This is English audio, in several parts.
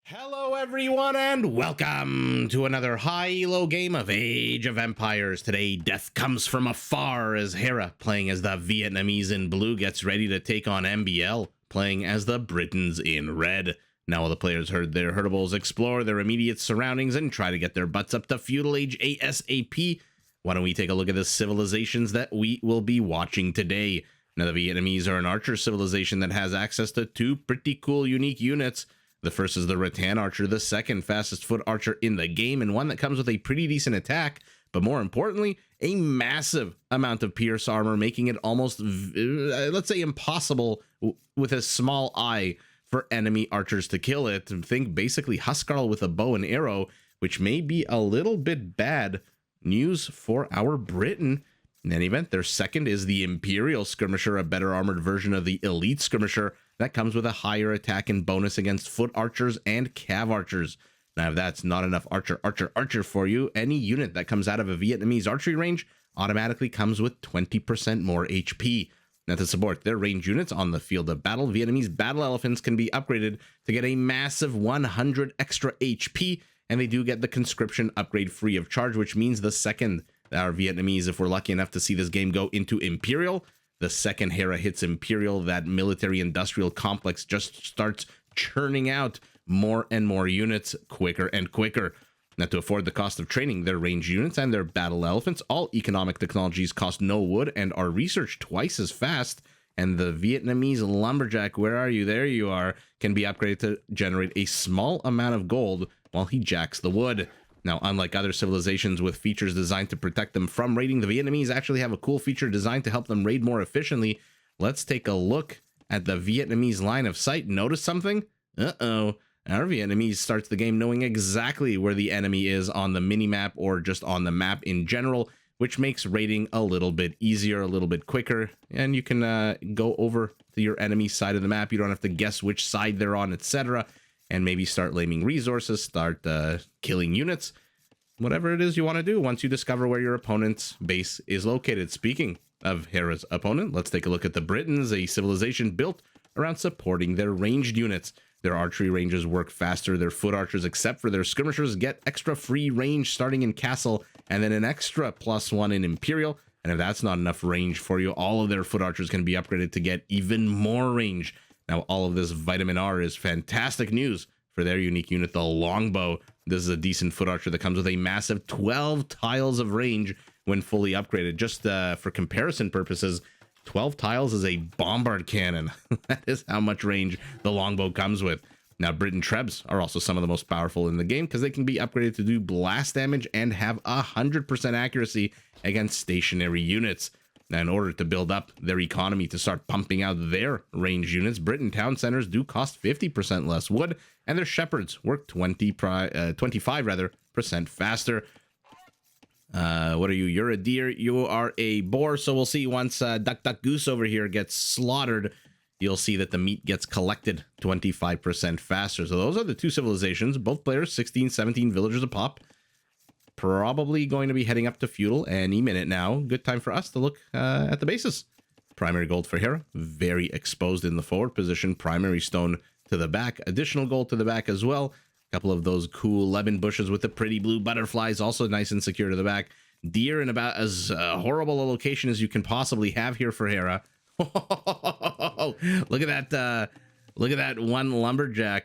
Hello everyone and welcome to another high-elo game of Age of Empires. Today, death comes from afar as Hera, playing as the Vietnamese in blue, gets ready to take on MbL, playing as the Britons in red. Now all the players heard their herdables explore their immediate surroundings and try to get their butts up to Feudal Age ASAP. Why don't we take a look at the civilizations that we will be watching today. Now the Vietnamese are an archer civilization that has access to two pretty cool unique units. The first is the Rattan Archer, the second fastest foot archer in the game, and one that comes with a pretty decent attack, but more importantly, a massive amount of pierce armor, making it almost, let's say, impossible with a small eye for enemy archers to kill it. Think basically Huskarl with a bow and arrow, which may be a little bit bad news for our Briton. In any event, their second is the Imperial Skirmisher, a better armored version of the Elite Skirmisher that comes with a higher attack and bonus against foot archers and cav archers. Now, if that's not enough archer for you, any unit that comes out of a Vietnamese archery range automatically comes with 20% more HP. Now, to support their range units on the field of battle, Vietnamese battle elephants can be upgraded to get a massive 100 extra HP, and they do get the conscription upgrade free of charge, which means the second our Vietnamese, if we're lucky enough to see this game go into Imperial, the second Hera hits Imperial, that military-industrial complex just starts churning out more and more units quicker and quicker. Now, to afford the cost of training their ranged units and their battle elephants, all economic technologies cost no wood and are researched twice as fast. And the Vietnamese lumberjack, where are you? There you are, can be upgraded to generate a small amount of gold while he jacks the wood. Now, unlike other civilizations with features designed to protect them from raiding, the Vietnamese actually have a cool feature designed to help them raid more efficiently. Let's take a look at the Vietnamese line of sight. Notice something? Uh-oh. Our Vietnamese starts the game knowing exactly where the enemy is on the minimap or just on the map in general, which makes raiding a little bit easier, a little bit quicker, and you can go over to your enemy side of the map. You don't have to guess which side they're on, etc., and maybe start laming resources, start killing units, whatever it is you want to do once you discover where your opponent's base is located. Speaking of Hera's opponent, let's take a look at the Britons, a civilization built around supporting their ranged units. Their archery ranges work faster. Their foot archers, except for their skirmishers, get extra free range starting in Castle, and then an extra +1 in Imperial. And if that's not enough range for you, all of their foot archers can be upgraded to get even more range. Now, all of this vitamin R is fantastic news for their unique unit, the Longbow. This is a decent foot archer that comes with a massive 12 tiles of range when fully upgraded. Just for comparison purposes, 12 tiles is a bombard cannon. That is how much range the Longbow comes with. Now, Briton Trebs are also some of the most powerful in the game because they can be upgraded to do blast damage and have 100% accuracy against stationary units. Now, in order to build up their economy to start pumping out their range units, Briton town centers do cost 50% less wood, and their shepherds work 25% faster. What are you? You're a deer. You are a boar. So we'll see once Duck Duck Goose over here gets slaughtered, you'll see that the meat gets collected 25% faster. So those are the two civilizations. Both players, 16, 17 villagers a pop. Probably going to be heading up to Feudal any minute now. Good time for us to look at the bases. Primary gold for Hera, very exposed in the forward position. Primary stone to the back, additional gold to the back as well. A couple of those cool lemon bushes with the pretty blue butterflies, also nice and secure to the back. Deer in about as horrible a location as you can possibly have here for Hera. Look at that! Look at that one lumberjack.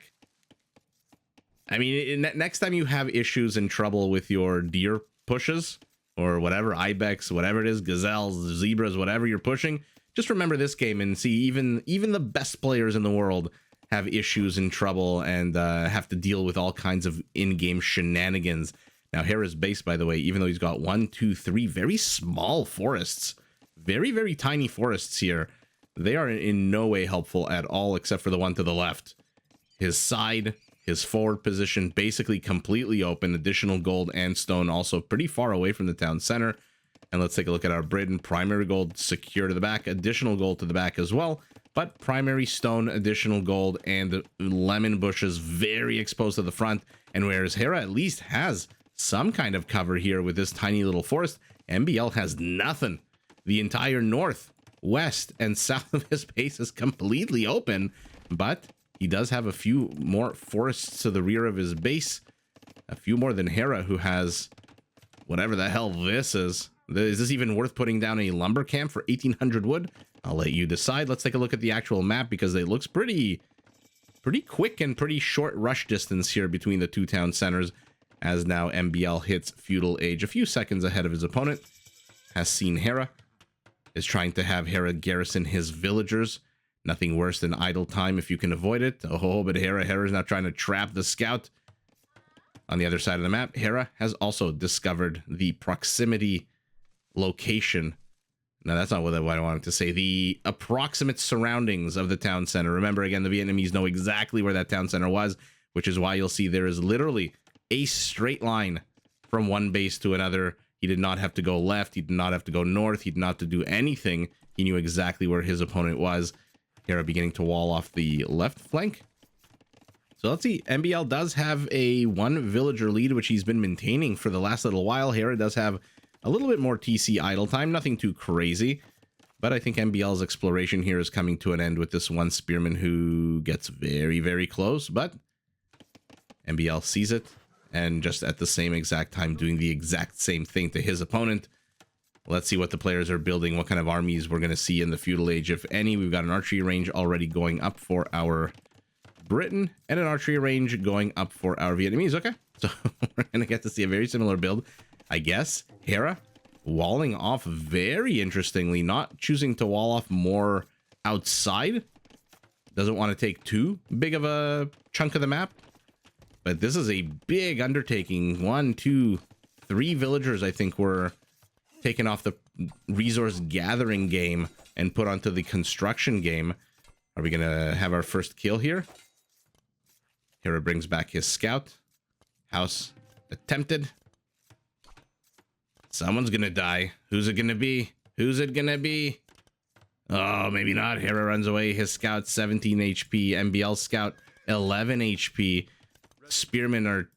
I mean, next time you have issues and trouble with your deer pushes or whatever, ibex, whatever it is, gazelles, zebras, whatever you're pushing, just remember this game and see even the best players in the world have issues and trouble and have to deal with all kinds of in-game shenanigans. Now, Hera's base, by the way, even though he's got 1, 2, 3 very small forests, very, very tiny forests here, they are in no way helpful at all except for the one to the left. His side, his forward position, basically completely open. Additional gold and stone also pretty far away from the town center. And let's take a look at our Briton. Primary gold secure to the back. Additional gold to the back as well. But primary stone, additional gold, and lemon bushes very exposed to the front. And whereas Hera at least has some kind of cover here with this tiny little forest, MbL has nothing. The entire north, west, and south of his base is completely open. But he does have a few more forests to the rear of his base. A few more than Hera, who has whatever the hell this is. Is this even worth putting down a lumber camp for 1,800 wood? I'll let you decide. Let's take a look at the actual map, because it looks pretty quick and pretty short rush distance here between the two town centers, as now MbL hits Feudal Age a few seconds ahead of his opponent. Has seen Hera, is trying to have Hera garrison his villagers. Nothing worse than idle time if you can avoid it. Oh, but Hera's now trying to trap the scout. On the other side of the map, Hera has also discovered the proximity location. Now, that's not what I wanted to say. The approximate surroundings of the town center. Remember, again, the Vietnamese know exactly where that town center was, which is why you'll see there is literally a straight line from one base to another. He did not have to go left. He did not have to go north. He did not have to do anything. He knew exactly where his opponent was. Hera beginning to wall off the left flank. So let's see. MbL does have a 1 villager lead, which he's been maintaining for the last little while. Hera does have a little bit more TC idle time. Nothing too crazy. But I think MbL's exploration here is coming to an end with this one spearman who gets very, very close. But MbL sees it, and just at the same exact time doing the exact same thing to his opponent. Let's see what the players are building, what kind of armies we're going to see in the Feudal Age, if any. We've got an archery range already going up for our Briton, and an archery range going up for our Vietnamese. Okay, so we're going to get to see a very similar build, I guess. Hera walling off very interestingly, not choosing to wall off more outside. Doesn't want to take too big of a chunk of the map. But this is a big undertaking. 1, 2, 3 villagers, I think, were taken off the resource gathering game and put onto the construction game. Are we going to have our first kill here? Hera brings back his scout. House attempted. Someone's going to die. Who's it going to be? Who's it going to be? Oh, maybe not. Hera runs away. His scout, 17 HP. MbL scout, 11 HP. Spearmen or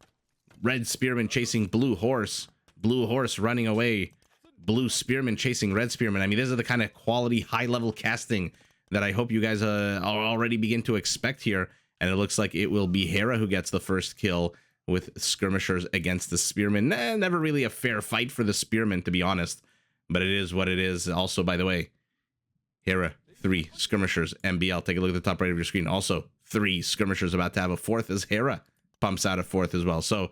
red spearman chasing blue horse. Blue horse running away. Blue spearman chasing red spearman. I mean, these are the kind of quality, high-level casting that I hope you guys already begin to expect here. And it looks like it will be Hera who gets the first kill with skirmishers against the spearmen. Never really a fair fight for the spearmen, to be honest. But it is what it is. Also, by the way, Hera, 3 skirmishers. MbL, take a look at the top right of your screen. Also, 3 skirmishers, about to have a 4th as Hera pumps out a 4th as well. So,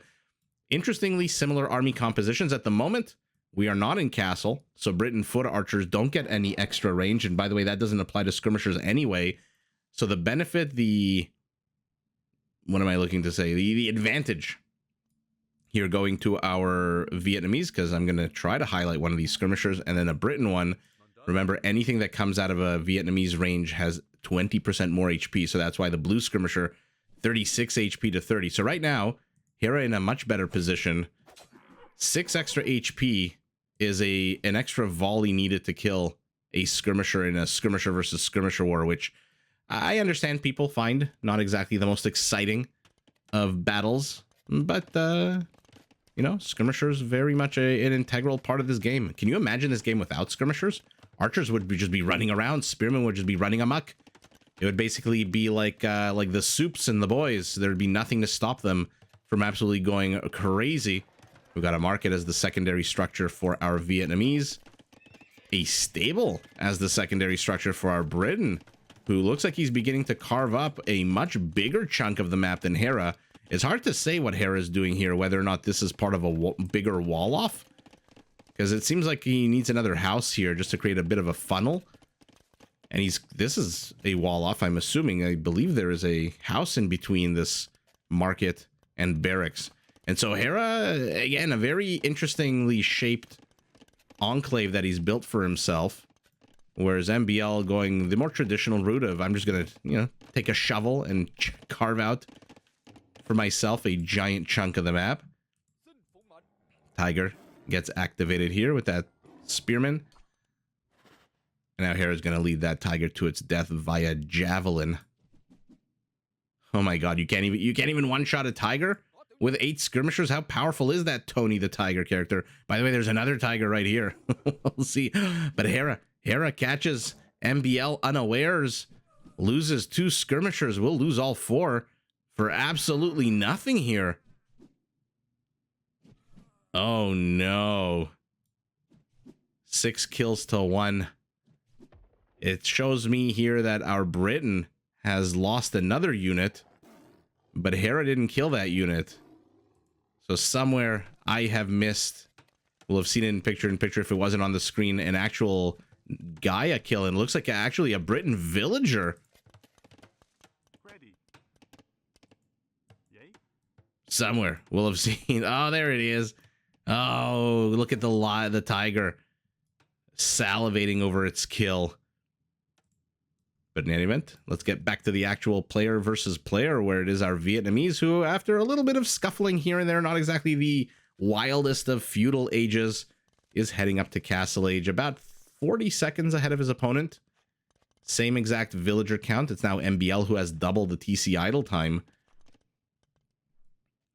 interestingly, similar army compositions at the moment. We are not in castle, so Briton foot archers don't get any extra range. And by the way, that doesn't apply to skirmishers anyway. So the benefit, what am I looking to say? The advantage here going to our Vietnamese, because I'm going to try to highlight one of these skirmishers and then a Briton one. Remember, anything that comes out of a Vietnamese range has 20% more HP. So that's why the blue skirmisher, 36 HP to 30. So right now, Hera in a much better position. 6 extra HP is an extra volley needed to kill a skirmisher in a skirmisher versus skirmisher war, which I understand people find not exactly the most exciting of battles, but you know, skirmishers very much an integral part of this game. Can you imagine this game without skirmishers? Archers would just be running around, spearmen would just be running amok. It would basically be like the Soups and the boys. There'd be nothing to stop them from absolutely going crazy. We've got a market as the secondary structure for our Vietnamese. A stable as the secondary structure for our Briton, who looks like he's beginning to carve up a much bigger chunk of the map than Hera. It's hard to say what Hera is doing here, whether or not this is part of a bigger wall-off. Because it seems like he needs another house here just to create a bit of a funnel. And this is a wall-off, I'm assuming. I believe there is a house in between this market and barracks. And so Hera, again, a very interestingly shaped enclave that he's built for himself. Whereas MbL going the more traditional route of, I'm just going to, you know, take a shovel and carve out for myself a giant chunk of the map. Tiger gets activated here with that spearman. And now Hera's going to lead that tiger to its death via javelin. Oh my god, you can't even one-shot a tiger with 8 skirmishers? How powerful is that Tony the Tiger character? By the way, there's another tiger right here. We'll see. But Hera catches MbL unawares. loses 2 skirmishers. We'll lose all 4 for absolutely nothing here. Oh no. 6 kills to 1. It shows me here that our Briton has lost another unit, but Hera didn't kill that unit. So somewhere I have missed. We'll have seen it in picture if it wasn't on the screen, an actual Gaia kill, and it looks like actually a Briton villager. Ready. Yay. Somewhere we'll have seen. Oh, there it is. Oh, look at the tiger salivating over its kill. But in any event, let's get back to the actual player versus player, where it is our Vietnamese who, after a little bit of scuffling here and there, not exactly the wildest of feudal ages, is heading up to Castle Age, about 40 seconds ahead of his opponent. Same exact villager count. It's now MbL who has double the TC idle time.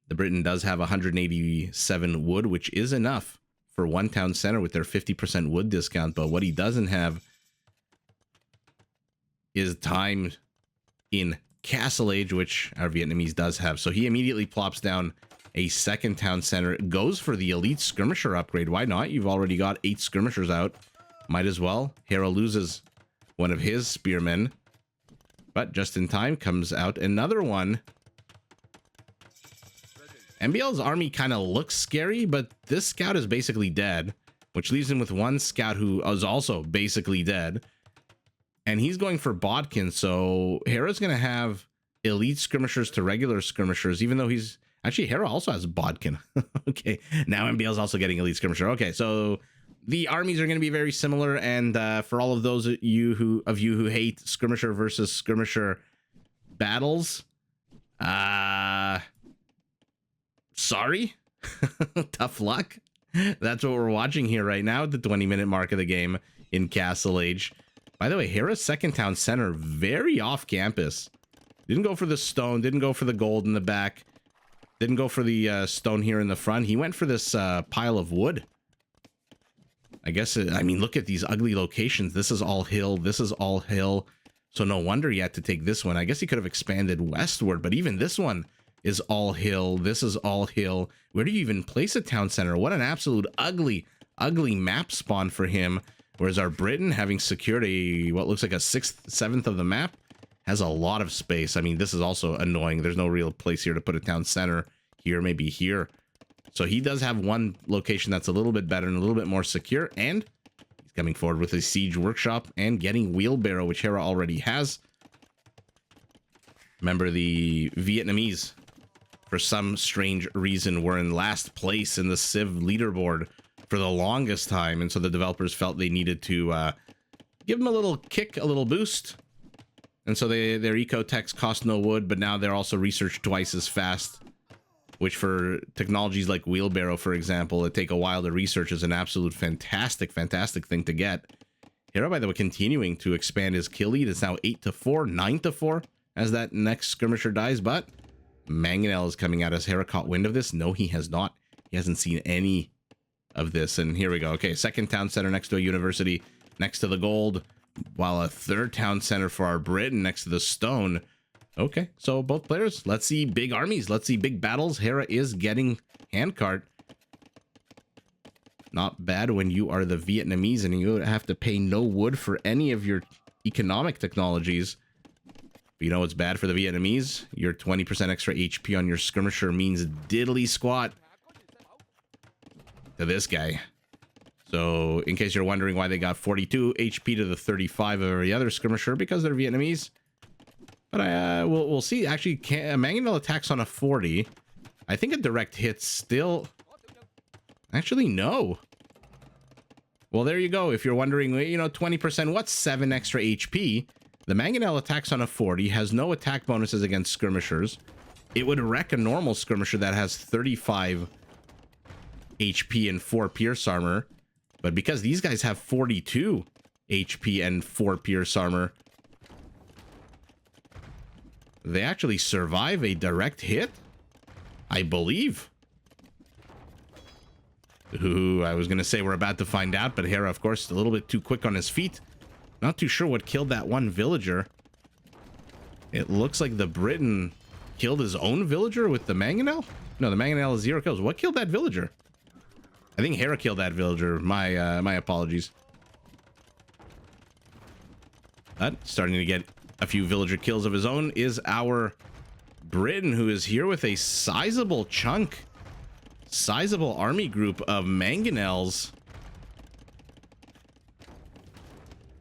The Briton does have 187 wood, which is enough for one town center with their 50% wood discount, but what he doesn't have is time in Castle Age, which our Vietnamese does have. So he immediately plops down a second town center, goes for the elite skirmisher upgrade. Why not? You've already got 8 skirmishers out. Might as well. Hera loses one of his spearmen, but just in time comes out another one. MbL's army kind of looks scary, but this scout is basically dead, which leaves him with one scout who is also basically dead. And he's going for Bodkin, so Hera's going to have elite skirmishers to regular skirmishers, even though he's... Actually, Hera also has Bodkin. Okay, now MbL's also getting elite skirmisher. Okay, so the armies are going to be very similar, and for all of those of you who hate skirmisher versus skirmisher battles, sorry. Tough luck. That's what we're watching here right now at the 20-minute mark of the game in Castle Age. By the way, Hera's second town center, very off campus. Didn't go for the stone, didn't go for the gold in the back, didn't go for the stone here in the front. He went for this pile of wood. I guess, I mean, look at these ugly locations. This is all hill, this is all hill. So no wonder he had to take this one. I guess he could have expanded westward, but even this one is all hill. This is all hill. Where do you even place a town center? What an absolute ugly, ugly map spawn for him. Whereas our Briton, having secured a what looks like a 6th, 7th of the map, has a lot of space. I mean, this is also annoying. There's no real place here to put a town center. Here, maybe here. So he does have one location that's a little bit better and a little bit more secure. And he's coming forward with a siege workshop and getting wheelbarrow, which Hera already has. Remember, the Vietnamese, for some strange reason, were in last place in the Civ leaderboard for the longest time, and so the developers felt they needed to give them a little kick, a little boost, and so their eco techs cost no wood, but now they're also researched twice as fast, which for technologies like wheelbarrow, for example, that take a while to research, is an absolute fantastic thing to get. Hera, by the way, continuing to expand his kill lead. It's now 8-4, 9-4 as that next skirmisher dies, but MbL is coming out. Has Hera caught wind of this? No, he has not. He hasn't seen any of this, and here we go. Okay, second town center next to a university, next to the gold, while a third town center for our Briton next to the stone. Okay, so both players, let's see big armies, let's see big battles. Hera is getting handcart. Not bad when you are the Vietnamese and you have to pay no wood for any of your economic technologies. But you know what's bad for the Vietnamese? Your 20% extra HP on your skirmisher means diddly squat to this guy. So in case you're wondering why they got 42 HP to the 35 of every other skirmisher, because they're Vietnamese. But we'll see. Actually, MbL attacks on a 40. I think a direct hit still... Actually, no. Well, there you go. If you're wondering, you know, 20%, what's 7 extra HP? The MbL attacks on a 40, has no attack bonuses against skirmishers. It would wreck a normal skirmisher that has 35 HP and 4 pierce armor, but because these guys have 42 HP and 4 pierce armor, they actually survive a direct hit, I believe. Ooh, I was gonna say we're about to find out, but Hera, of course, a little bit too quick on his feet. Not too sure what killed that one villager. It looks like the Briton killed his own villager with the mangonel. No, the mangonel is 0 kills. What killed that villager? I think Hera killed that villager. My apologies. But starting to get a few villager kills of his own is our Briton, who is here with a sizable army group of mangonels.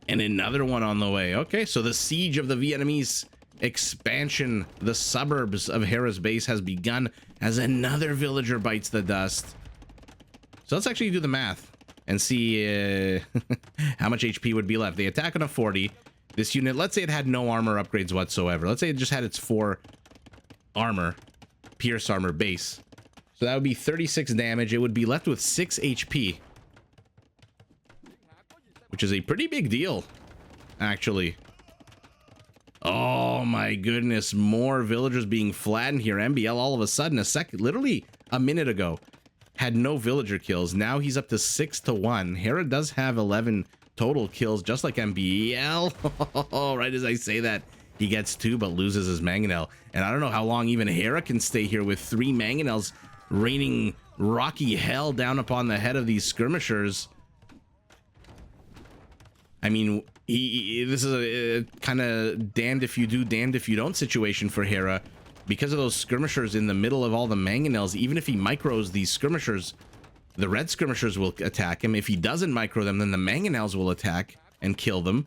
And another one on the way. Okay, so the siege of the Vietnamese expansion, the suburbs of Hera's base, has begun as another villager bites the dust. So let's actually do the math and see how much HP would be left. They attack on a 40. This unit, let's say it had no armor upgrades whatsoever. Let's say it just had its 4 armor, pierce armor base. So that would be 36 damage. It would be left with 6 HP. Which is a pretty big deal, actually. Oh my goodness, more villagers being flattened here. MbL all of a sudden, literally a minute ago, had no villager kills. Now he's up to 6-1. Hera does have 11 total kills, just like MbL. Right as I say that, he gets 2 but loses his mangonel. And I don't know how long even Hera can stay here with 3 mangonels raining rocky hell down upon the head of these skirmishers. I mean, this is a kind of damned if you do, damned if you don't situation for Hera. Because of those skirmishers in the middle of all the mangonels, even if he micros these skirmishers, the red skirmishers will attack him. If he doesn't micro them, then the mangonels will attack and kill them.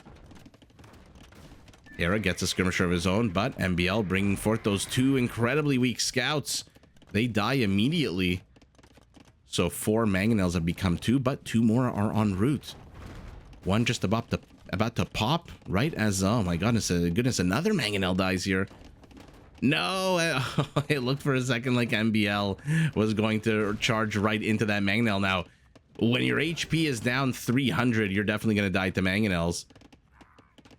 Hera gets a skirmisher of his own, but MbL bringing forth those 2 incredibly weak scouts. They die immediately. So 4 mangonels have become 2, but 2 more are en route. One just about to pop right as, oh my goodness, another mangonel dies here. No, it looked for a second like MbL was going to charge right into that mangonel. Now, when your HP is down 300, you're definitely going to die to mangonels.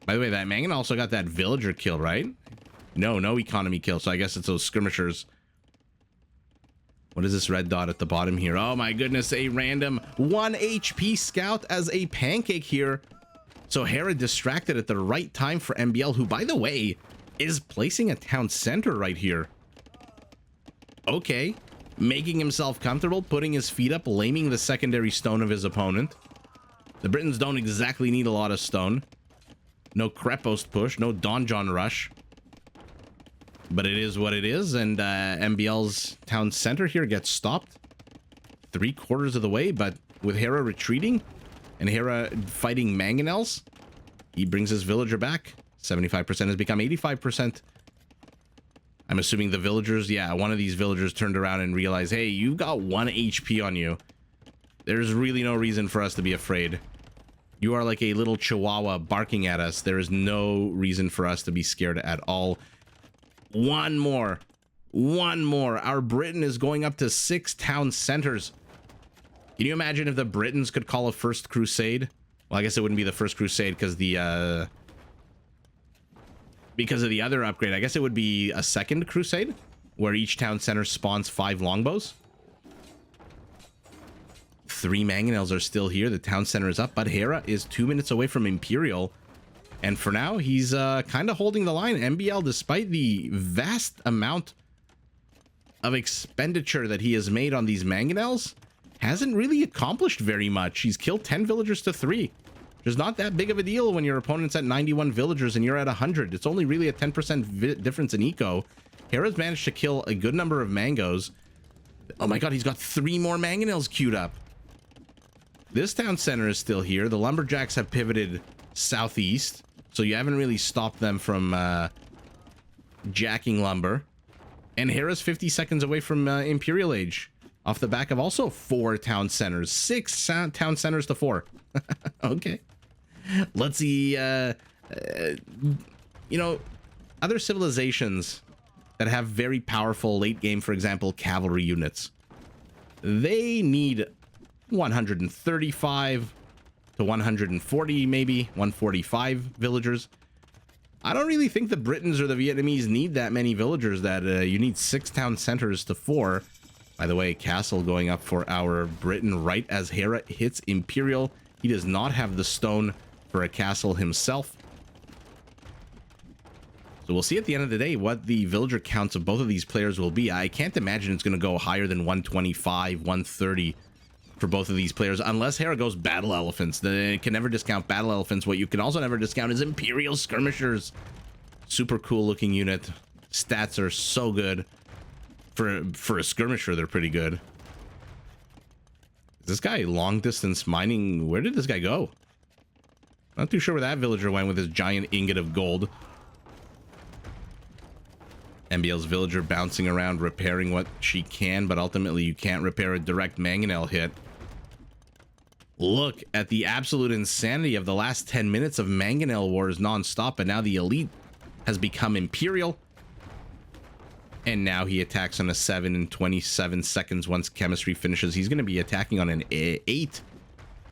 By the way, that mangonel also got that villager kill, right? No economy kill, so I guess it's those skirmishers. What is this red dot at the bottom here? Oh my goodness, a random 1 HP scout as a pancake here. So Hera distracted at the right time for MbL, who, by the way, is placing a town center right here. Okay, making himself comfortable, putting his feet up, laming the secondary stone of his opponent. The Britons don't exactly need a lot of stone. No Crepost push, no Donjon rush. But it is what it is, and MbL's town center here gets stopped 3/4 of the way, but with Hera retreating and Hera fighting mangonels, he brings his villager back. 75% has become 85%. I'm assuming the villagers, yeah, one of these villagers turned around and realized, hey, you've got 1 HP on you. There's really no reason for us to be afraid. You are like a little chihuahua barking at us. There is no reason for us to be scared at all. One more. Our Briton is going up to 6 town centers. Can you imagine if the Britons could call a first crusade? Well, I guess it wouldn't be the first crusade because of the other upgrade. I guess it would be a second crusade where each town center spawns 5 longbows. 3 mangonels are still here. The town center is up, but Hera is 2 minutes away from Imperial. And for now, he's kind of holding the line. MbL, despite the vast amount of expenditure that he has made on these mangonels, hasn't really accomplished very much. He's killed 10 villagers to 3. There's not that big of a deal when your opponent's at 91 villagers and you're at 100. It's only really a 10% difference in eco. Hera's managed to kill a good number of mangoes. Oh my god, he's got 3 more mangonels queued up. This town center is still here. The lumberjacks have pivoted southeast, so you haven't really stopped them from jacking lumber. And Hera's 50 seconds away from Imperial Age, off the back of also 4 town centers. 6 town centers to 4. Okay, let's see. You know, other civilizations that have very powerful late game, for example, cavalry units, they need 135 to 140, maybe 145 villagers. I don't really think the Britons or the Vietnamese need that many villagers. That you need 6 town centers to 4. By the way, castle going up for our Briton right as Hera hits Imperial. He does not have the stone for a castle himself. So we'll see at the end of the day what the villager counts of both of these players will be. I can't imagine it's going to go higher than 125, 130 for both of these players, unless Hera goes battle elephants. Then it can never discount battle elephants. What you can also never discount is Imperial skirmishers. Super cool looking unit. Stats are so good. For a skirmisher, they're pretty good. Is this guy long distance mining? Where did this guy go? Not too sure where that villager went with his giant ingot of gold. MbL's villager bouncing around, repairing what she can, but ultimately you can't repair a direct mangonel hit. Look at the absolute insanity of the last 10 minutes of mangonel wars non-stop, and now the elite has become Imperial. And now he attacks on a 7 in 27 seconds once chemistry finishes. He's going to be attacking on an 8.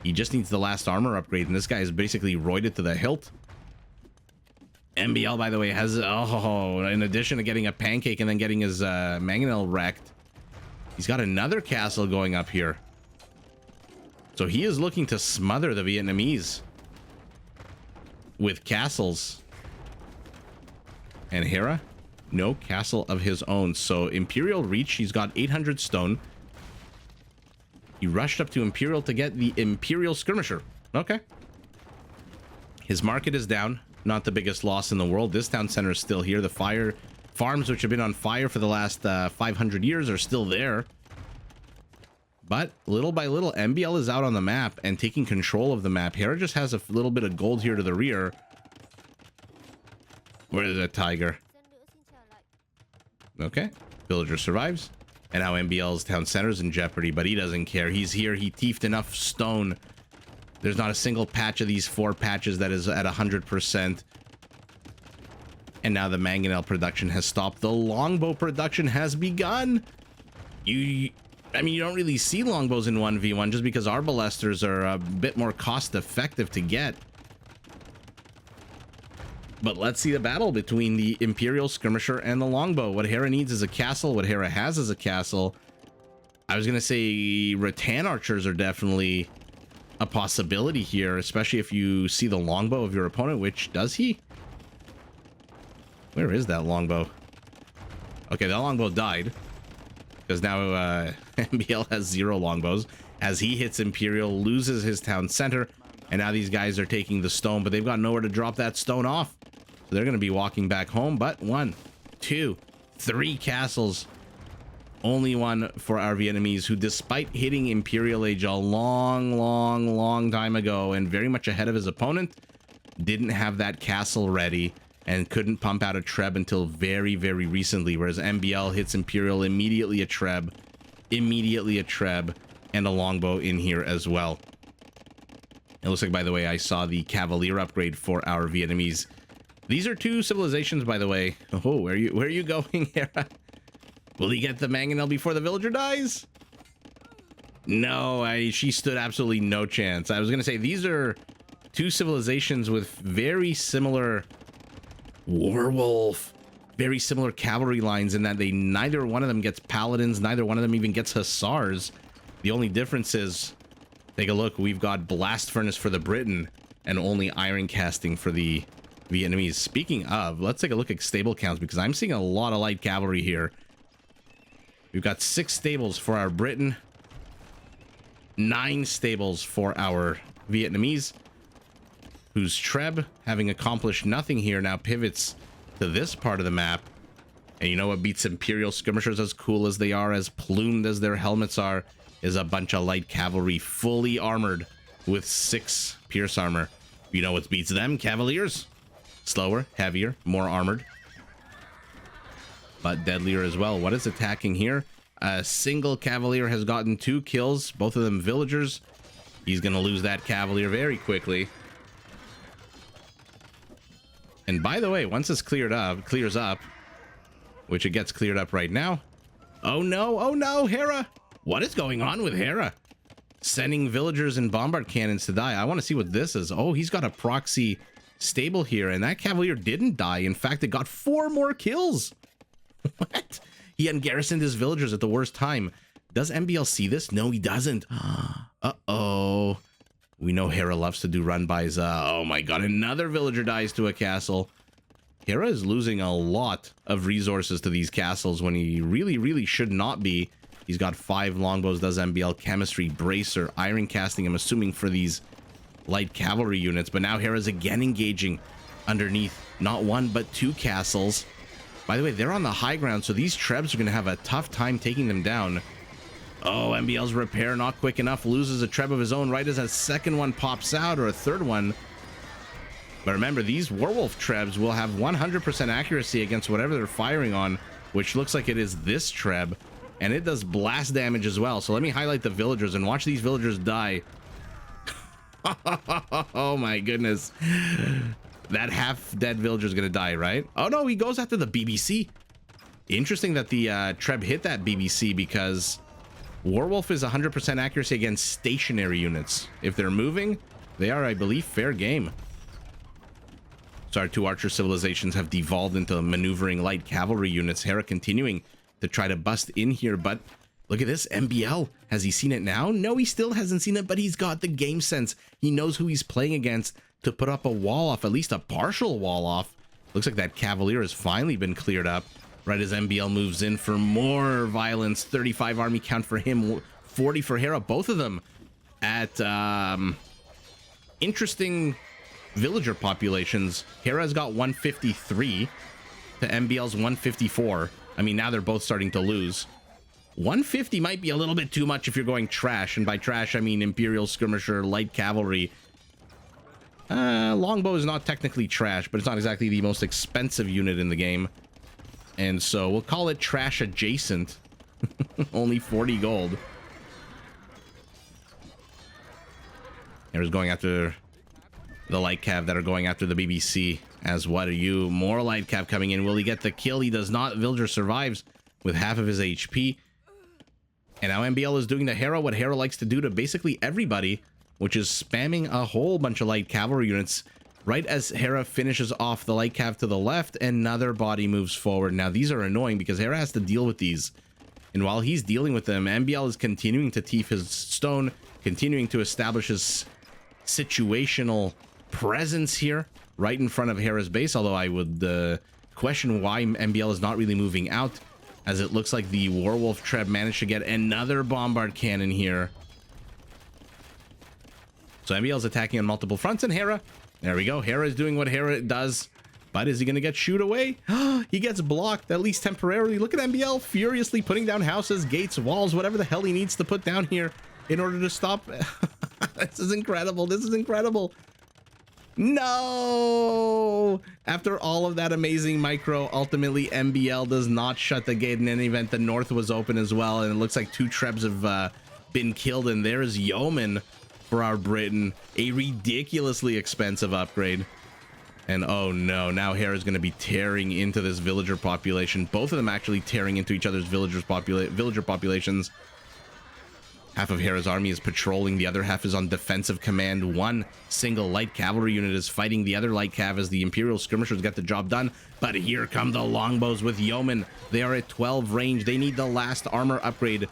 He just needs the last armor upgrade, and this guy is basically roided to the hilt. MbL, by the way, has, in addition to getting a pancake and then getting his mangonel wrecked, he's got another castle going up here. So he is looking to smother the Vietnamese with castles. And Hera, no castle of his own. So Imperial reach, he's got 800 stone. He rushed up to Imperial to get the Imperial skirmisher. Okay. His market is down. Not the biggest loss in the world. This town center is still here. The fire farms, which have been on fire for the last 500 years, are still there. But little by little, MbL is out on the map and taking control of the map. Hera just has a little bit of gold here to the rear. Where is that tiger? Okay. Villager survives. And now MbL's town center is in jeopardy, but he doesn't care. He's here. He thiefed enough stone. There's not a single patch of these 4 patches that is at 100%. And now the mangonel production has stopped. The longbow production has begun. I mean, you don't really see longbows in 1v1 just because arbalesters are a bit more cost effective to get. But let's see the battle between the Imperial skirmisher and the longbow. What Hera needs is a castle. What Hera has is a castle. I was going to say rattan archers are definitely a possibility here, especially if you see the longbow of your opponent, which does he? Where is that longbow? Okay, that longbow died because now MbL has 0 longbows as he hits Imperial, loses his town center, and now these guys are taking the stone, but they've got nowhere to drop that stone off. So they're going to be walking back home, but 1, 2, 3 castles. Only one for our Vietnamese, who despite hitting Imperial Age a long time ago and very much ahead of his opponent, didn't have that castle ready and couldn't pump out a Treb until very recently, whereas MbL hits Imperial, immediately a Treb, and a longbow in here as well. It looks like, by the way, I saw the Cavalier upgrade for our Vietnamese. These are 2 civilizations, by the way. Oh, where are you going, Hera? Will he get the mangonel before the villager dies? No, she stood absolutely no chance. I was going to say, these are 2 civilizations with very similar warwolf, very similar cavalry lines in that neither one of them gets paladins, neither one of them even gets hussars. The only difference is, take a look, we've got blast furnace for the Briton and only iron casting for the Vietnamese. Speaking of, let's take a look at stable counts because I'm seeing a lot of light cavalry here. We've got 6 stables for our Briton, 9 stables for our Vietnamese, whose Treb, having accomplished nothing here, now pivots to this part of the map. And you know what beats Imperial skirmishers, as cool as they are, as plumed as their helmets are, is a bunch of light cavalry fully armored with 6 pierce armor. You know what beats them, Cavaliers? Slower, heavier, more armored, but deadlier as well. What is attacking here? A single Cavalier has gotten 2 kills, both of them villagers. He's going to lose that Cavalier very quickly. And by the way, once this clears up, which it gets cleared up right now. Oh no, Hera! What is going on with Hera? Sending villagers and bombard cannons to die. I want to see what this is. Oh, he's got a proxy stable here, and that Cavalier didn't die. In fact, it got 4 more kills. What? He ungarrisoned his villagers at the worst time. Does MbL see this? No, he doesn't. Uh-oh. We know Hera loves to do run-bys. Oh my god, another villager dies to a castle. Hera is losing a lot of resources to these castles when he really should not be. He's got 5 longbows, does MbL, chemistry, bracer, iron casting, I'm assuming for these light cavalry units. But now Hera's again engaging underneath not 1 but 2 castles. By the way, they're on the high ground, so these trebs are going to have a tough time taking them down. Oh, MbL's repair not quick enough, loses a treb of his own right as a second one pops out, or a third one. But remember, these werewolf trebs will have 100% accuracy against whatever they're firing on, which looks like it is this treb, and it does blast damage as well. So let me highlight the villagers and watch these villagers die. Oh my goodness. That half-dead villager is going to die, right? Oh no, he goes after the BBC. Interesting that the treb hit that BBC, because werewolf is 100% accuracy against stationary units. If they're moving, they are, I believe, fair game. So our 2 archer civilizations have devolved into maneuvering light cavalry units. Hera continuing to try to bust in here, but look at this. MbL, has he seen it now? No, he still hasn't seen it, but he's got the game sense. He knows who he's playing against to put up a wall off, at least a partial wall off. Looks like that cavalier has finally been cleared up right as MbL moves in for more violence. 35 army count for him, 40 for Hera, both of them at interesting villager populations. Hera's got 153 to MbL's 154. I mean, now they're both starting to lose. 150 might be a little bit too much if you're going trash, and by trash I mean Imperial Skirmisher, light cavalry. Longbow is not technically trash, but it's not exactly the most expensive unit in the game, and so we'll call it trash adjacent. Only 40 gold. Hera's going after the light cav that are going after the BBC. As what are you? More light cav coming in. Will he get the kill? He does not. Villager survives with half of his HP. And now MbL is doing to Hera what Hera likes to do to basically everybody, which is spamming a whole bunch of light cavalry units. Right as Hera finishes off the light cav to the left, another body moves forward. Now these are annoying because Hera has to deal with these. And while he's dealing with them, MbL is continuing to teeth his stone, continuing to establish his situational presence here right in front of Hera's base, although I would question why MbL is not really moving out, as it looks like the werewolf treb managed to get another bombard cannon here. So MbL's attacking on multiple fronts, and Hera, there we go, Hera is doing what Hera does, but is he gonna get shooed away? He gets blocked, at least temporarily. Look at MbL furiously putting down houses, gates, walls, whatever the hell he needs to put down here in order to stop. This is incredible. This is incredible. No! After all of that amazing micro, ultimately MbL does not shut the gate. In any event, the north was open as well, and it looks like 2 trebs have been killed, and there's Yeoman for our Briton, a ridiculously expensive upgrade. And oh no, now Hera's going to be tearing into this villager population. Both of them actually tearing into each other's villager populations. Half of Hera's army is patrolling, the other half is on defensive command. 1 single light cavalry unit is fighting the other light cav as the Imperial Skirmishers get the job done. But here come the longbows with Yeoman. They are at 12 range. They need the last armor upgrade.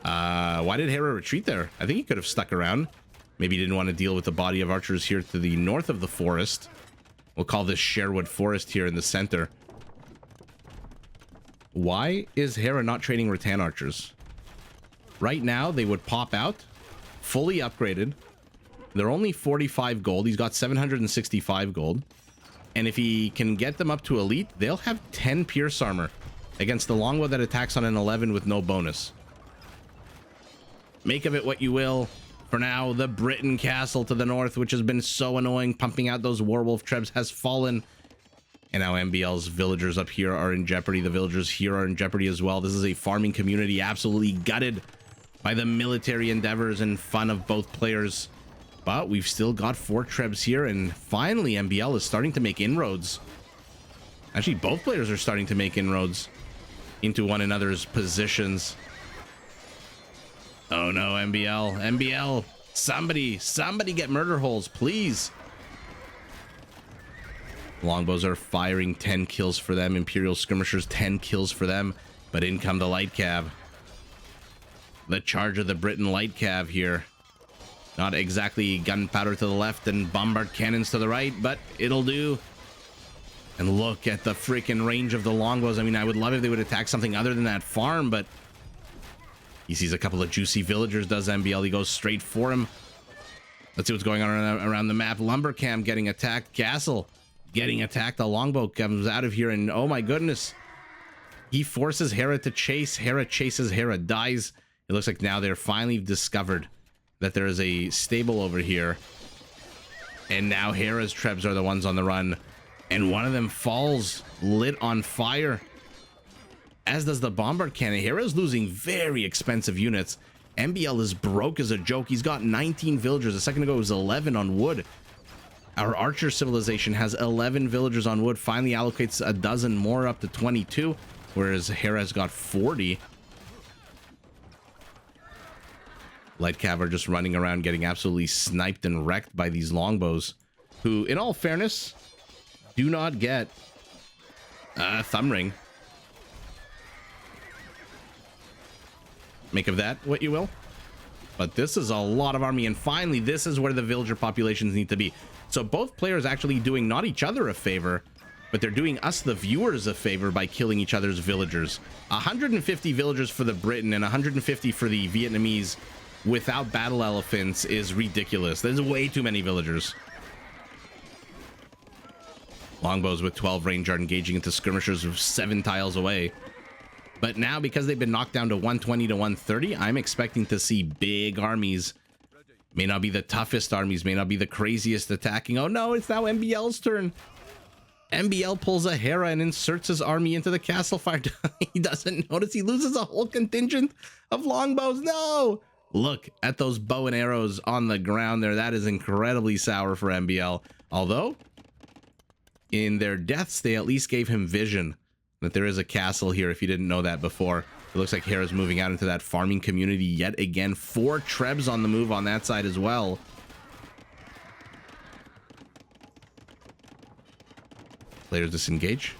Why did Hera retreat there? I think he could have stuck around. Maybe he didn't want to deal with the body of archers here to the north of the forest. We'll call this Sherwood Forest here in the center. Why is Hera not trading rattan archers? Right now, they would pop out, fully upgraded. They're only 45 gold. He's got 765 gold. And if he can get them up to elite, they'll have 10 pierce armor against the longbow that attacks on an 11 with no bonus. Make of it what you will. For now, the Briton castle to the north, which has been so annoying, pumping out those werewolf trebs, has fallen. And now MbL's villagers up here are in jeopardy. The villagers here are in jeopardy as well. This is a farming community absolutely gutted by the military endeavors and fun of both players. But we've still got 4 trebs here, and finally MbL is starting to make inroads. Actually, both players are starting to make inroads into one another's positions. Oh no, MbL, somebody get murder holes, please. Longbows are firing, 10 kills for them. Imperial Skirmishers, 10 kills for them. But in come the light cav. The charge of the Briton light cav here. Not exactly gunpowder to the left and bombard cannons to the right, but it'll do. And look at the freaking range of the longbows. I mean, I would love if they would attack something other than that farm, but he sees a couple of juicy villagers, does MbL. He goes straight for him. Let's see what's going on around the map. Lumbercam getting attacked. Castle getting attacked. The longbow comes out of here, and oh my goodness. He forces Hera to chase. Hera chases. Hera dies. It looks like now they're finally discovered that there is a stable over here. And now Hera's trebs are the ones on the run. And one of them falls, lit on fire. As does the bombard cannon. Hera's losing very expensive units. MbL is broke as a joke. He's got 19 villagers. A second ago it was 11 on wood. Our archer civilization has 11 villagers on wood. Finally allocates a dozen more, up to 22. Whereas Hera's got 40. Light cav are just running around getting absolutely sniped and wrecked by these longbows. Who, in all fairness, do not get a thumb ring. Make of that what you will. But this is a lot of army, and finally this is where the villager populations need to be. So both players actually doing not each other a favor, but they're doing us, the viewers, a favor by killing each other's villagers. 150 villagers for the Briton and 150 for the Vietnamese without battle elephants is ridiculous. There's way too many villagers. Longbows with 12 range are engaging into skirmishers 7 tiles away. But now, because they've been knocked down to 120 to 130, I'm expecting to see big armies. May not be the toughest armies, may not be the craziest attacking. Oh no, it's now MbL's turn. MbL pulls a Hera and inserts his army into the castle fire. He doesn't notice he loses a whole contingent of longbows. No! Look at those bow and arrows on the ground there. That is incredibly sour for MbL. Although, in their deaths, they at least gave him vision that there is a castle here, if you didn't know that before. It looks like Hera's moving out into that farming community yet again. 4 trebs on the move on that side as well. Players disengage.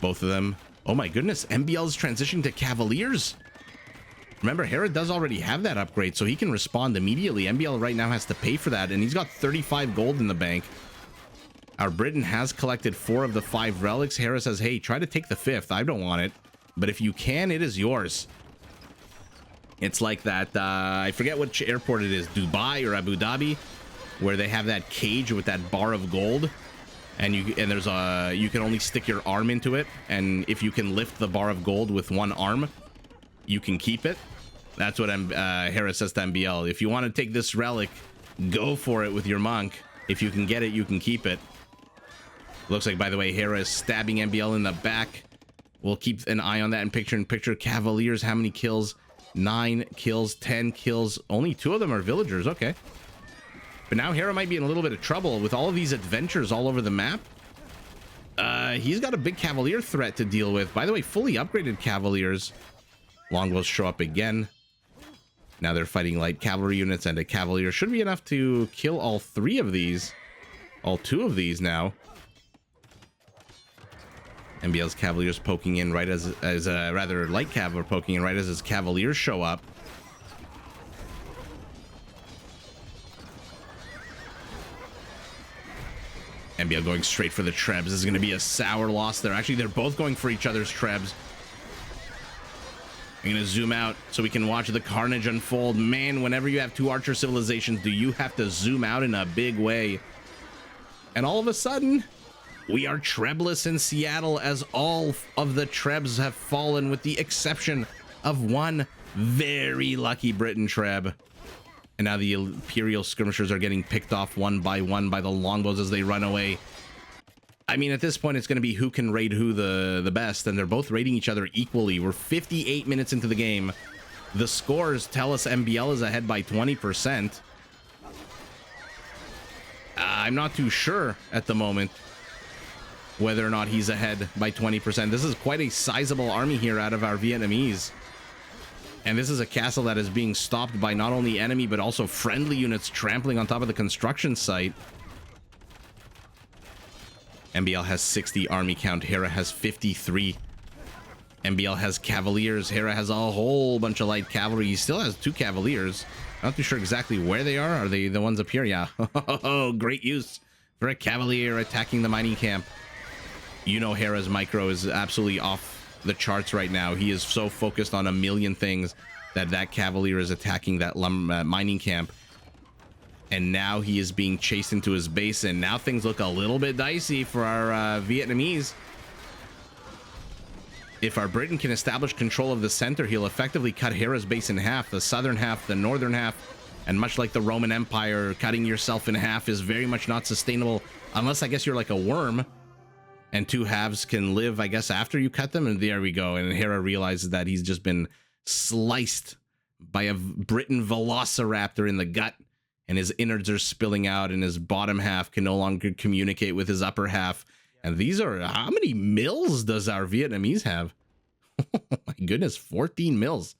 Both of them. Oh my goodness, MbL's transitioning to Cavaliers. Remember, Hera does already have that upgrade, so he can respond immediately. MbL right now has to pay for that, and he's got 35 gold in the bank. Our Briton has collected 4 of the 5 relics. Hera says, hey, try to take the 5th. I don't want it. But if you can, it is yours. It's like that, I forget which airport it is, Dubai or Abu Dhabi, where they have that cage with that bar of gold. And you can only stick your arm into it. And if you can lift the bar of gold with one arm, you can keep it. That's what Hera says to MbL. If you want to take this relic, go for it with your monk. If you can get it, you can keep it. Looks like, by the way, Hera is stabbing MbL in the back. We'll keep an eye on that in picture-in-picture. Cavaliers, how many kills? 9 kills, 10 kills. Only 2 of them are villagers. Okay. But now Hera might be in a little bit of trouble with all of these adventures all over the map. He's got a big Cavalier threat to deal with. By the way, fully upgraded Cavaliers. Longbows show up again. Now they're fighting light cavalry units, and a Cavalier should be enough to kill all 3 of these. All 2 of these now. MbL's Cavaliers poking in right as rather light cav are poking in right as his Cavaliers show up. MbL going straight for the trebs. This is going to be a sour loss there. Actually, they're both going for each other's trebs. I'm going to zoom out so we can watch the carnage unfold. Man, whenever you have 2 archer civilizations, do you have to zoom out in a big way. And all of a sudden, we are trebless in Seattle as all of the trebs have fallen with the exception of one very lucky Briton treb. And now the Imperial skirmishers are getting picked off one by the longbows as they run away. I mean, at this point, it's going to be who can raid who the best, and they're both raiding each other equally. We're 58 minutes into the game. The scores tell us MbL is ahead by 20%. I'm not too sure at the moment whether or not he's ahead by 20%. This is quite a sizable army here out of our Vietnamese. And this is a castle that is being stopped by not only enemy, but also friendly units trampling on top of the construction site. MbL has 60 army count. Hera has 53. MbL has Cavaliers. Hera has a whole bunch of light cavalry. He still has 2 Cavaliers. Not too sure exactly where they are. Are they the ones up here? Yeah. Oh, great use for a Cavalier attacking the mining camp. You know Hera's micro is absolutely off the charts right now. He is so focused on a million things that Cavalier is attacking that mining camp. And now he is being chased into his base, and now things look a little bit dicey for our Vietnamese. If our Briton can establish control of the center, he'll effectively cut Hera's base in half, the southern half, the northern half. And much like the Roman Empire, cutting yourself in half is very much not sustainable, unless I guess you're like a worm, and two halves can live, I guess, after you cut them. And there we go. And Hera realizes that he's just been sliced by a Briton velociraptor in the gut, and his innards are spilling out, and his bottom half can no longer communicate with his upper half. And these are, how many mills does our Vietnamese have? Oh my goodness, 14 mills.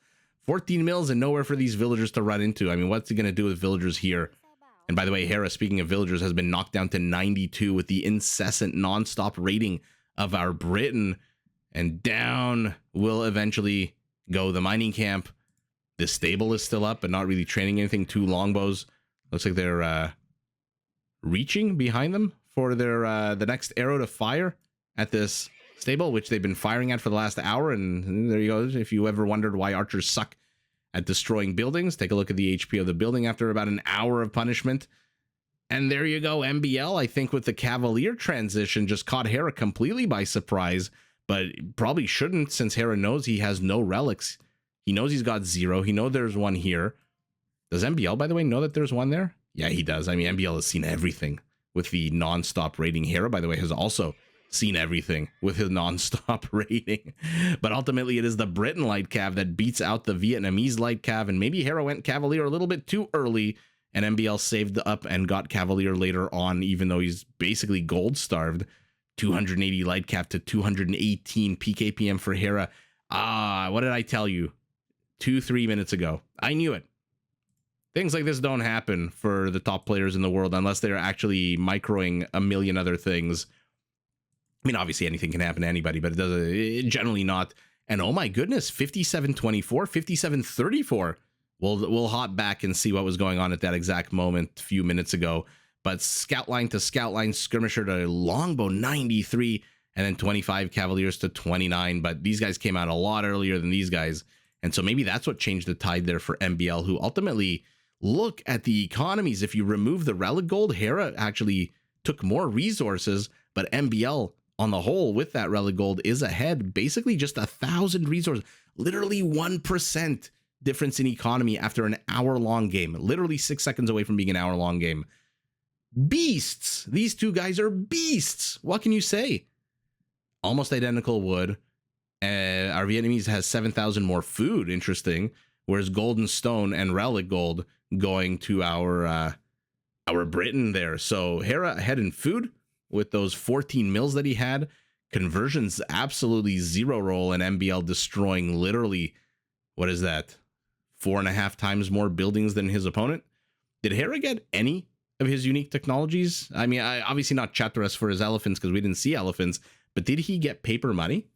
14 mills and nowhere for these villagers to run into. I mean, what's he going to do with villagers here? And by the way, Hera, speaking of villagers, has been knocked down to 92 with the incessant non-stop raiding of our Briton. And down will eventually go the mining camp. The stable is still up, but not really training anything. Two longbows. Looks like they're reaching behind them for their the next arrow to fire at this stable, which they've been firing at for the last hour. And there you go. If you ever wondered why archers suck at destroying buildings, take a look at the HP of the building after about an hour of punishment. And there you go. MbL, I think, with the Cavalier transition, just caught Hera completely by surprise, but probably shouldn't, since Hera knows he has no relics. He knows he's got 0. He knows there's one here. Does MbL, by the way, know that there's one there? Yeah, he does. I mean, MbL has seen everything with the non-stop raiding. Hera, by the way, has also seen everything with his non-stop raiding. But ultimately, it is the Briton light cav that beats out the Vietnamese light cav. And maybe Hera went Cavalier a little bit too early, and MbL saved up and got Cavalier later on, even though he's basically gold starved. 280 light cav to 218 PKPM for Hera. What did I tell you 2-3 minutes ago? I knew it. Things like this don't happen for the top players in the world unless they're actually microing a million other things. I mean, obviously anything can happen to anybody, but it generally not. And oh my goodness, 57-24, 57-34. We'll hop back and see what was going on at that exact moment a few minutes ago. But scout line to scout line, skirmisher to longbow 93, and then 25 Cavaliers to 29. But these guys came out a lot earlier than these guys. And so maybe that's what changed the tide there for MbL, who ultimately, look at the economies. If you remove the relic gold, Hera actually took more resources, but MbL on the whole with that relic gold is ahead, basically just 1,000 resources, literally 1% difference in economy after an hour-long game, literally 6 seconds away from being an hour-long game. Beasts. These two guys are beasts. What can you say? Almost identical wood. Our Vietnamese has 7,000 more food. Interesting. Whereas golden stone and relic gold going to our Briton there. So Hera ahead in food with those 14 mills that he had. Conversions absolutely 0 roll, and MbL destroying literally, what is that? 4.5 times more buildings than his opponent. Did Hera get any of his unique technologies? I mean, obviously not Chatras for his elephants because we didn't see elephants, but did he get paper money?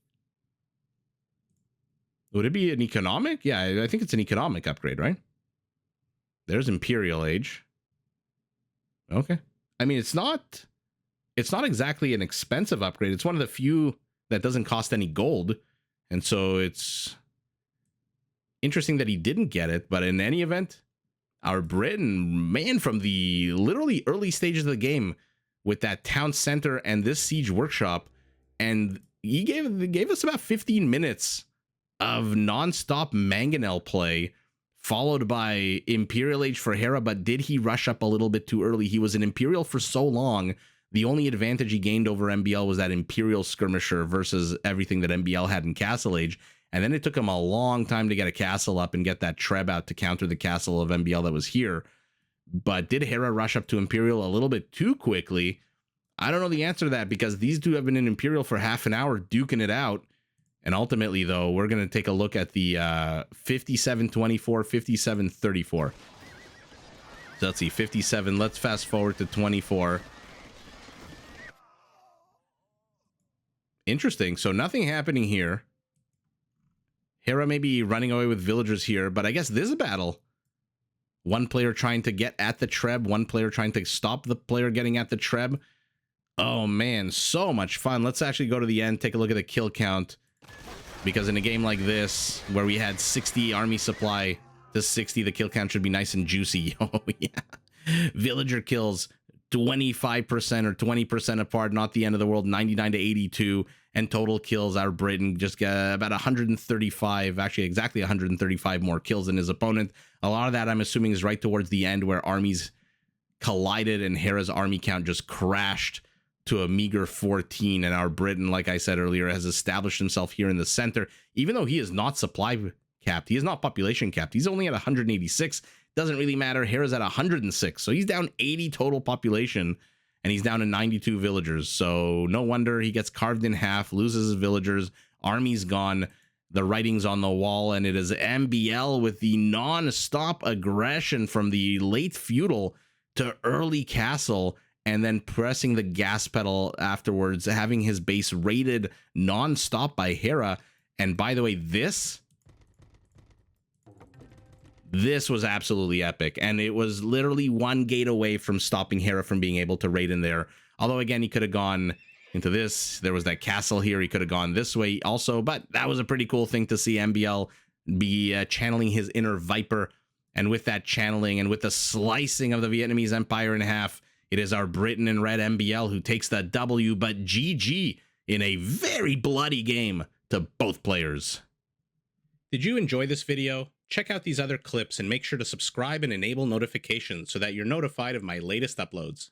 Would it be an economic? Yeah, I think it's an economic upgrade, right? There's Imperial Age. Okay. I mean, it's not exactly an expensive upgrade. It's one of the few that doesn't cost any gold. And so it's interesting that he didn't get it. But in any event, our Briton, man, from the literally early stages of the game with that town center and this siege workshop, and he gave us about 15 minutes of non-stop mangonel play, followed by Imperial Age for Hera. But did he rush up a little bit too early? He was an Imperial for so long. The only advantage he gained over MbL was that Imperial skirmisher versus everything that MbL had in Castle Age. And then it took him a long time to get a castle up and get that Treb out to counter the castle of MbL that was here. But did Hera rush up to Imperial a little bit too quickly? I don't know the answer to that, because these two have been in Imperial for half an hour duking it out. And ultimately, though, we're going to take a look at the 57-24, 57-34. So let's see, 57. Let's fast forward to 24. Interesting. So nothing happening here. Hera may be running away with villagers here, but I guess this is a battle. One player trying to get at the Treb, one player trying to stop the player getting at the Treb. Oh man, so much fun. Let's actually go to the end, take a look at the kill count. Because in a game like this, where we had 60 army supply to 60, the kill count should be nice and juicy. Oh yeah. Villager kills 25% or 20% apart, not the end of the world, 99 to 82. And total kills, our Briton just got about 135, actually exactly 135 more kills than his opponent. A lot of that, I'm assuming, is right towards the end where armies collided and Hera's army count just crashed to a meager 14, and our Briton, like I said earlier, has established himself here in the center. Even though he is not supply capped, he is not population capped, he's only at 186. Doesn't really matter. Hera's at 106, so he's down 80 total population, and he's down to 92 villagers. So no wonder he gets carved in half, loses his villagers, army's gone, the writing's on the wall, and it is MbL with the non-stop aggression from the late feudal to early castle, and then pressing the gas pedal afterwards, having his base raided non-stop by Hera. And by the way, this was absolutely epic, and it was literally one gate away from stopping Hera from being able to raid in there. Although again, he could have gone into this, there was that castle here, he could have gone this way also, but that was a pretty cool thing to see MbL be channeling his inner Viper. And with that channeling and with the slicing of the Vietnamese Empire in half, it is our Briton in red MbL who takes the W, but GG in a very bloody game to both players. Did you enjoy this video? Check out these other clips and make sure to subscribe and enable notifications so that you're notified of my latest uploads.